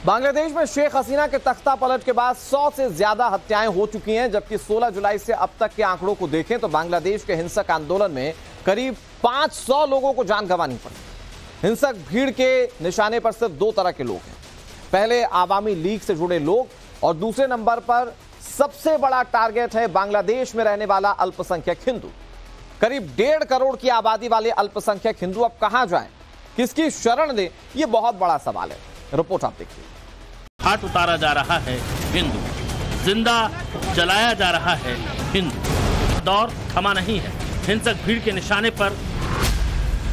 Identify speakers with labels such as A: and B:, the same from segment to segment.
A: बांग्लादेश में शेख हसीना के तख्ता पलट के बाद 100 से ज्यादा हत्याएं हो चुकी हैं, जबकि 16 जुलाई से अब तक के आंकड़ों को देखें तो बांग्लादेश के हिंसक आंदोलन में करीब 500 लोगों को जान गंवानी पड़ी। हिंसक भीड़ के निशाने पर सिर्फ दो तरह के लोग हैं। पहले आवामी लीग से जुड़े लोग और दूसरे नंबर पर सबसे बड़ा टारगेट है बांग्लादेश में रहने वाला अल्पसंख्यक हिंदू। करीब 1.5 करोड़ की आबादी वाले अल्पसंख्यक हिंदू अब कहां जाएं, किसकी शरण दें, यह बहुत बड़ा सवाल है। रिपोर्ट आप देखिए।
B: हाथ उतारा जा रहा है हिंदू, जिंदा जलाया जा रहा है हिंदू। दौर थमा नहीं है। हिंसक भीड़ के निशाने पर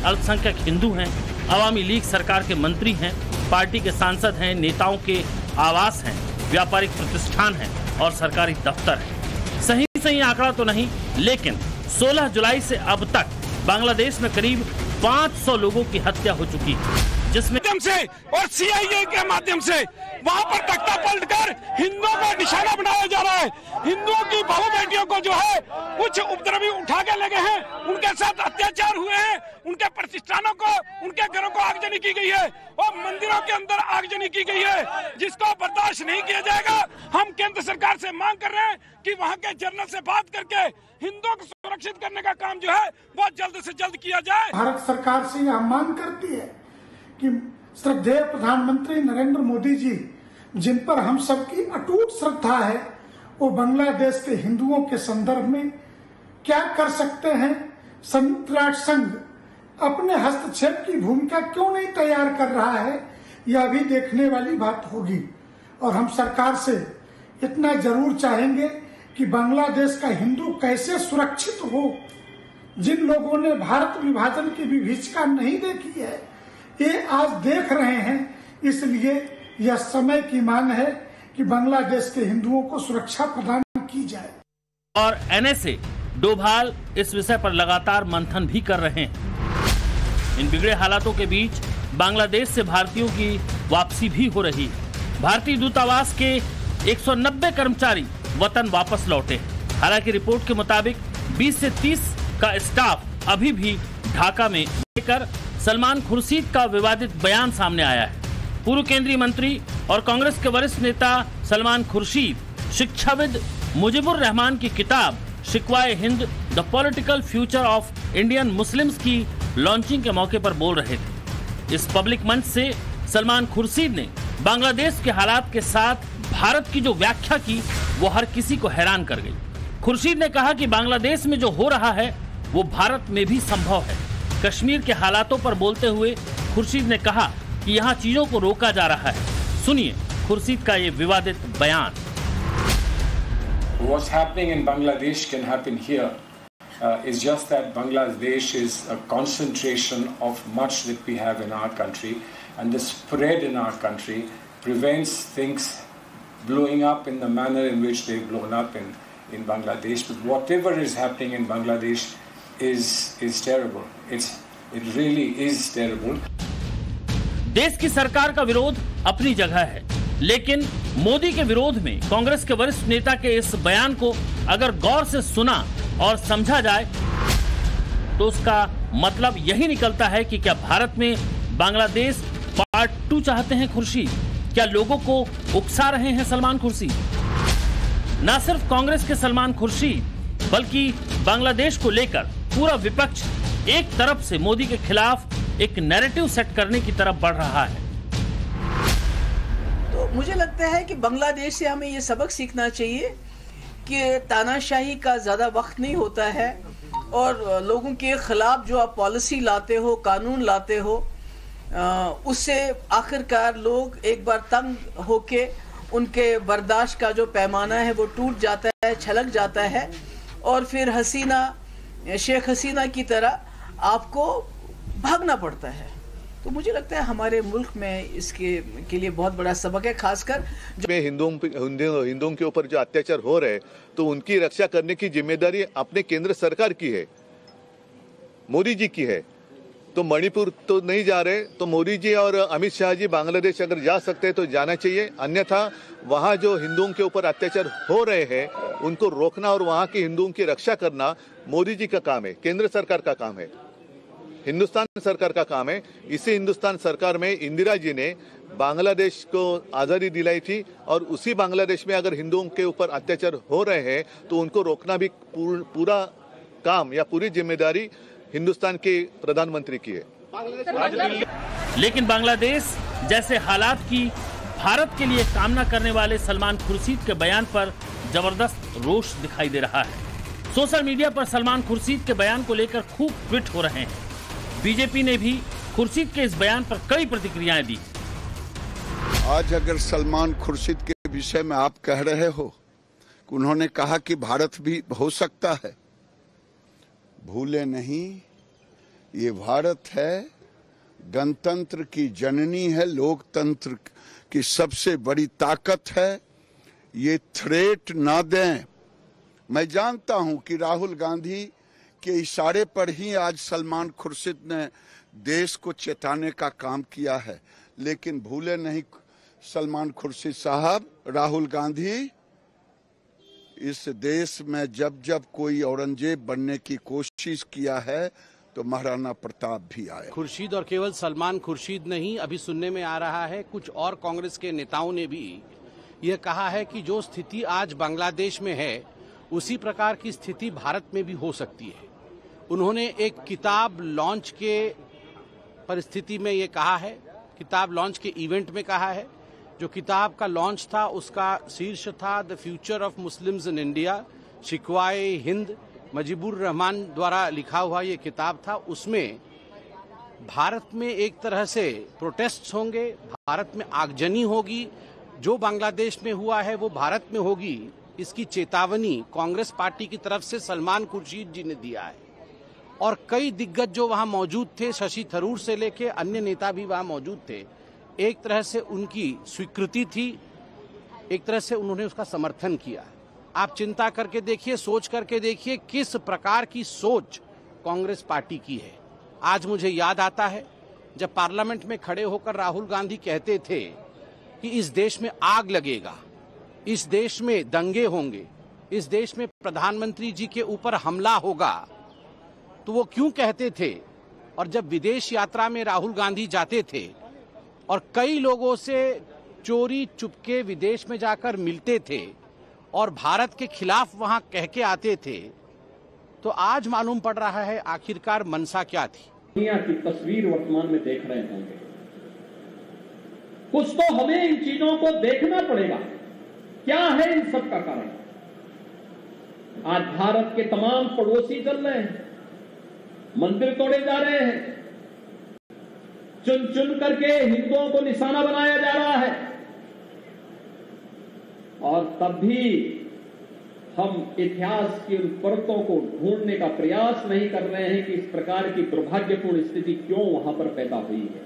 B: अल्पसंख्यक हिंदू हैं, अवामी लीग सरकार के मंत्री हैं, पार्टी के सांसद हैं, नेताओं के आवास हैं, व्यापारिक प्रतिष्ठान हैं और सरकारी दफ्तर हैं। सही आंकड़ा तो नहीं, लेकिन 16 जुलाई से अब तक बांग्लादेश में करीब 500 लोगों की हत्या हो चुकी है, जिसमें
C: से और सीआईए के माध्यम से वहां पर तख्ता पलटकर हिंदुओं को निशाना बनाया जा रहा है। हिंदुओं की बहू बेटियों को जो है कुछ उपद्रवी उठा के ले गए हैं, उनके साथ अत्याचार हुए हैं, उनके प्रतिष्ठानों को, उनके घरों को आगजनी की गई है और मंदिरों के अंदर आगजनी की गई है, जिसको बर्दाश्त नहीं किया जाएगा। हम केंद्र सरकार से मांग कर रहे हैं कि वहाँ के जनरल से बात करके हिंदुओं को सुरक्षित करने का काम जो है वो जल्द से जल्द किया जाए।
D: भारत सरकार से यह मांग करती है कि श्रद्धेय प्रधानमंत्री नरेंद्र मोदी जी, जिन पर हम सबकी अटूट श्रद्धा है, वो बांग्लादेश के हिंदुओं के संदर्भ में क्या कर सकते हैं। संयुक्त राष्ट्र संघ अपने हस्तक्षेप की भूमिका क्यों नहीं तैयार कर रहा है, यह भी देखने वाली बात होगी। और हम सरकार से इतना जरूर चाहेंगे कि बांग्लादेश का हिंदू कैसे सुरक्षित हो। जिन लोगों ने भारत विभाजन की विभीषिका नहीं देखी है, ये आज देख रहे हैं। इसलिए यह समय की मांग है कि बांग्लादेश के हिंदुओं को सुरक्षा प्रदान की जाए।
B: और एनएसए डोभाल इस विषय पर लगातार मंथन भी कर रहे हैं। इन बिगड़े हालातों के बीच बांग्लादेश से भारतीयों की वापसी भी हो रही है। भारतीय दूतावास के 190 कर्मचारी वतन वापस लौटे। हालांकि रिपोर्ट के मुताबिक 20 से 30 का स्टाफ अभी भी ढाका में लेकर सलमान खुर्शीद का विवादित बयान सामने आया है। पूर्व केंद्रीय मंत्री और कांग्रेस के वरिष्ठ नेता सलमान खुर्शीद शिक्षाविद मुजीबुर रहमान की किताब Shikwa-e Hind the political future of Indian Muslims की लॉन्चिंग के मौके पर बोल रहे थे। इस पब्लिक मंच से सलमान खुर्शीद ने बांग्लादेश के हालात के साथ भारत की जो व्याख्या की, वो हर किसी को हैरान कर गई। खुर्शीद ने कहा कि बांग्लादेश में जो हो रहा है वो भारत में भी संभव है। कश्मीर के हालातों पर बोलते हुए खुर्शीद ने कहा कि यहाँ चीजों को रोका जा रहा है। सुनिए खुर्शीद का ये विवादित बयान।
E: What's happening in Bangladesh can happen here. It's just that Bangladesh is a concentration of much that we have in our country, and the spread in our country prevents things blowing up in the manner in which they've blown up in Bangladesh. But whatever is happening in Bangladesh is terrible. It really is terrible.
B: देश की सरकार का विरोध अपनी जगह है, लेकिन मोदी के विरोध में कांग्रेस के वरिष्ठ नेता के इस बयान को अगर गौर से सुना और समझा जाए तो उसका मतलब यही निकलता है कि क्या भारत में बांग्लादेश पार्ट 2 चाहते हैं खुर्शीद? क्या लोगों को उकसा रहे हैं सलमान खुर्शीद? न सिर्फ कांग्रेस के सलमान खुर्शीद बल्कि बांग्लादेश को लेकर पूरा विपक्ष एक तरफ से मोदी के खिलाफ एक नैरेटिव सेट करने की तरफ बढ़ रहा है।
F: तो मुझे लगता है कि बांग्लादेश से हमें ये सबक सीखना चाहिए कि तानाशाही का ज़्यादा वक्त नहीं होता है और लोगों के खिलाफ जो आप पॉलिसी लाते हो, कानून लाते हो, उससे आखिरकार लोग एक बार तंग होके उनके बर्दाश्त का जो पैमाना है वो टूट जाता है, छलक जाता है और फिर शेख हसीना की तरह आपको भागना पड़ता है। तो मुझे लगता है हमारे मुल्क में इसके के लिए बहुत बड़ा सबक है, खासकर
G: हिंदुओं के ऊपर जो अत्याचार हो रहे हैं तो उनकी रक्षा करने की जिम्मेदारी अपने केंद्र सरकार की है, मोदी जी की है। तो मणिपुर तो नहीं जा रहे, तो मोदी जी और अमित शाह जी बांग्लादेश अगर जा सकते हैं तो जाना चाहिए। अन्यथा वहाँ जो हिंदुओं के ऊपर अत्याचार हो रहे हैं उनको रोकना और वहाँ के हिंदुओं की रक्षा करना मोदी जी का काम है, केंद्र सरकार का काम है, हिंदुस्तान सरकार का काम है। इसी हिंदुस्तान सरकार में इंदिरा जी ने बांग्लादेश को आज़ादी दिलाई थी, और उसी बांग्लादेश में अगर हिंदुओं के ऊपर अत्याचार हो रहे हैं तो उनको रोकना भी पूरा काम या पूरी जिम्मेदारी हिंदुस्तान के प्रधानमंत्री की है।
B: लेकिन बांग्लादेश जैसे हालात की भारत के लिए कामना करने वाले सलमान खुर्शीद के बयान पर जबरदस्त रोष दिखाई दे रहा है। सोशल मीडिया पर सलमान खुर्शीद के बयान को लेकर खूब ट्वीट हो रहे हैं। बीजेपी ने भी खुर्शीद के इस बयान पर कई प्रतिक्रियाएं दी।
H: आज अगर सलमान खुर्शीद के विषय में आप कह रहे हो कि उन्होंने कहा कि भारत भी हो सकता है, भूले नहीं, ये भारत है, गणतंत्र की जननी है, लोकतंत्र की सबसे बड़ी ताकत है। ये थ्रेट ना दें। मैं जानता हूं कि राहुल गांधी के इशारे पर ही आज सलमान खुर्शीद ने देश को चेताने का काम किया है, लेकिन भूले नहीं सलमान खुर्शीद साहब, राहुल गांधी इस देश में जब जब कोई औरंगजेब बनने की कोशिश किया है तो महाराणा प्रताप भी आए।
I: खुर्शीद और केवल सलमान खुर्शीद नहीं, अभी सुनने में आ रहा है कुछ और कांग्रेस के नेताओं ने भी यह कहा है कि जो स्थिति आज बांग्लादेश में है उसी प्रकार की स्थिति भारत में भी हो सकती है। उन्होंने एक किताब लॉन्च के परिस्थिति में ये कहा है, किताब लॉन्च के इवेंट में कहा है। जो किताब का लॉन्च था उसका शीर्ष था the future of Muslims in India, Shikwa-e Hind, Mujibur Rahman द्वारा लिखा हुआ ये किताब था। उसमें भारत में एक तरह से प्रोटेस्ट होंगे, भारत में आगजनी होगी, जो बांग्लादेश में हुआ है वो भारत में होगी, इसकी चेतावनी कांग्रेस पार्टी की तरफ से सलमान खुर्शीद जी ने दिया है। और कई दिग्गज जो वहां मौजूद थे, शशि थरूर से लेके अन्य नेता भी वहां मौजूद थे, एक तरह से उनकी स्वीकृति थी, एक तरह से उन्होंने उसका समर्थन किया। आप चिंता करके देखिए, सोच करके देखिए किस प्रकार की सोच कांग्रेस पार्टी की है। आज मुझे याद आता है जब पार्लियामेंट में खड़े होकर राहुल गांधी कहते थे कि इस देश में आग लगेगा, इस देश में दंगे होंगे, इस देश में प्रधानमंत्री जी के ऊपर हमला होगा, तो वो क्यों कहते थे? और जब विदेश यात्रा में राहुल गांधी जाते थे और कई लोगों से चोरी चुपके विदेश में जाकर मिलते थे और भारत के खिलाफ वहां कह के आते थे, तो आज मालूम पड़ रहा है आखिरकार मंशा क्या थी।
J: दुनिया की तस्वीर वर्तमान में देख रहे होंगे, कुछ तो हमें इन चीजों को देखना पड़ेगा, क्या है इन सब का कारण। आज भारत के तमाम पड़ोसी चल रहे हैं, मंदिर तोड़े जा रहे हैं, चुन चुन करके हिंदुओं को निशाना बनाया जा रहा है, और तब भी हम इतिहास की उन परतों को ढूंढने का प्रयास नहीं कर रहे हैं कि इस प्रकार की दुर्भाग्यपूर्ण स्थिति क्यों वहां पर पैदा हुई है।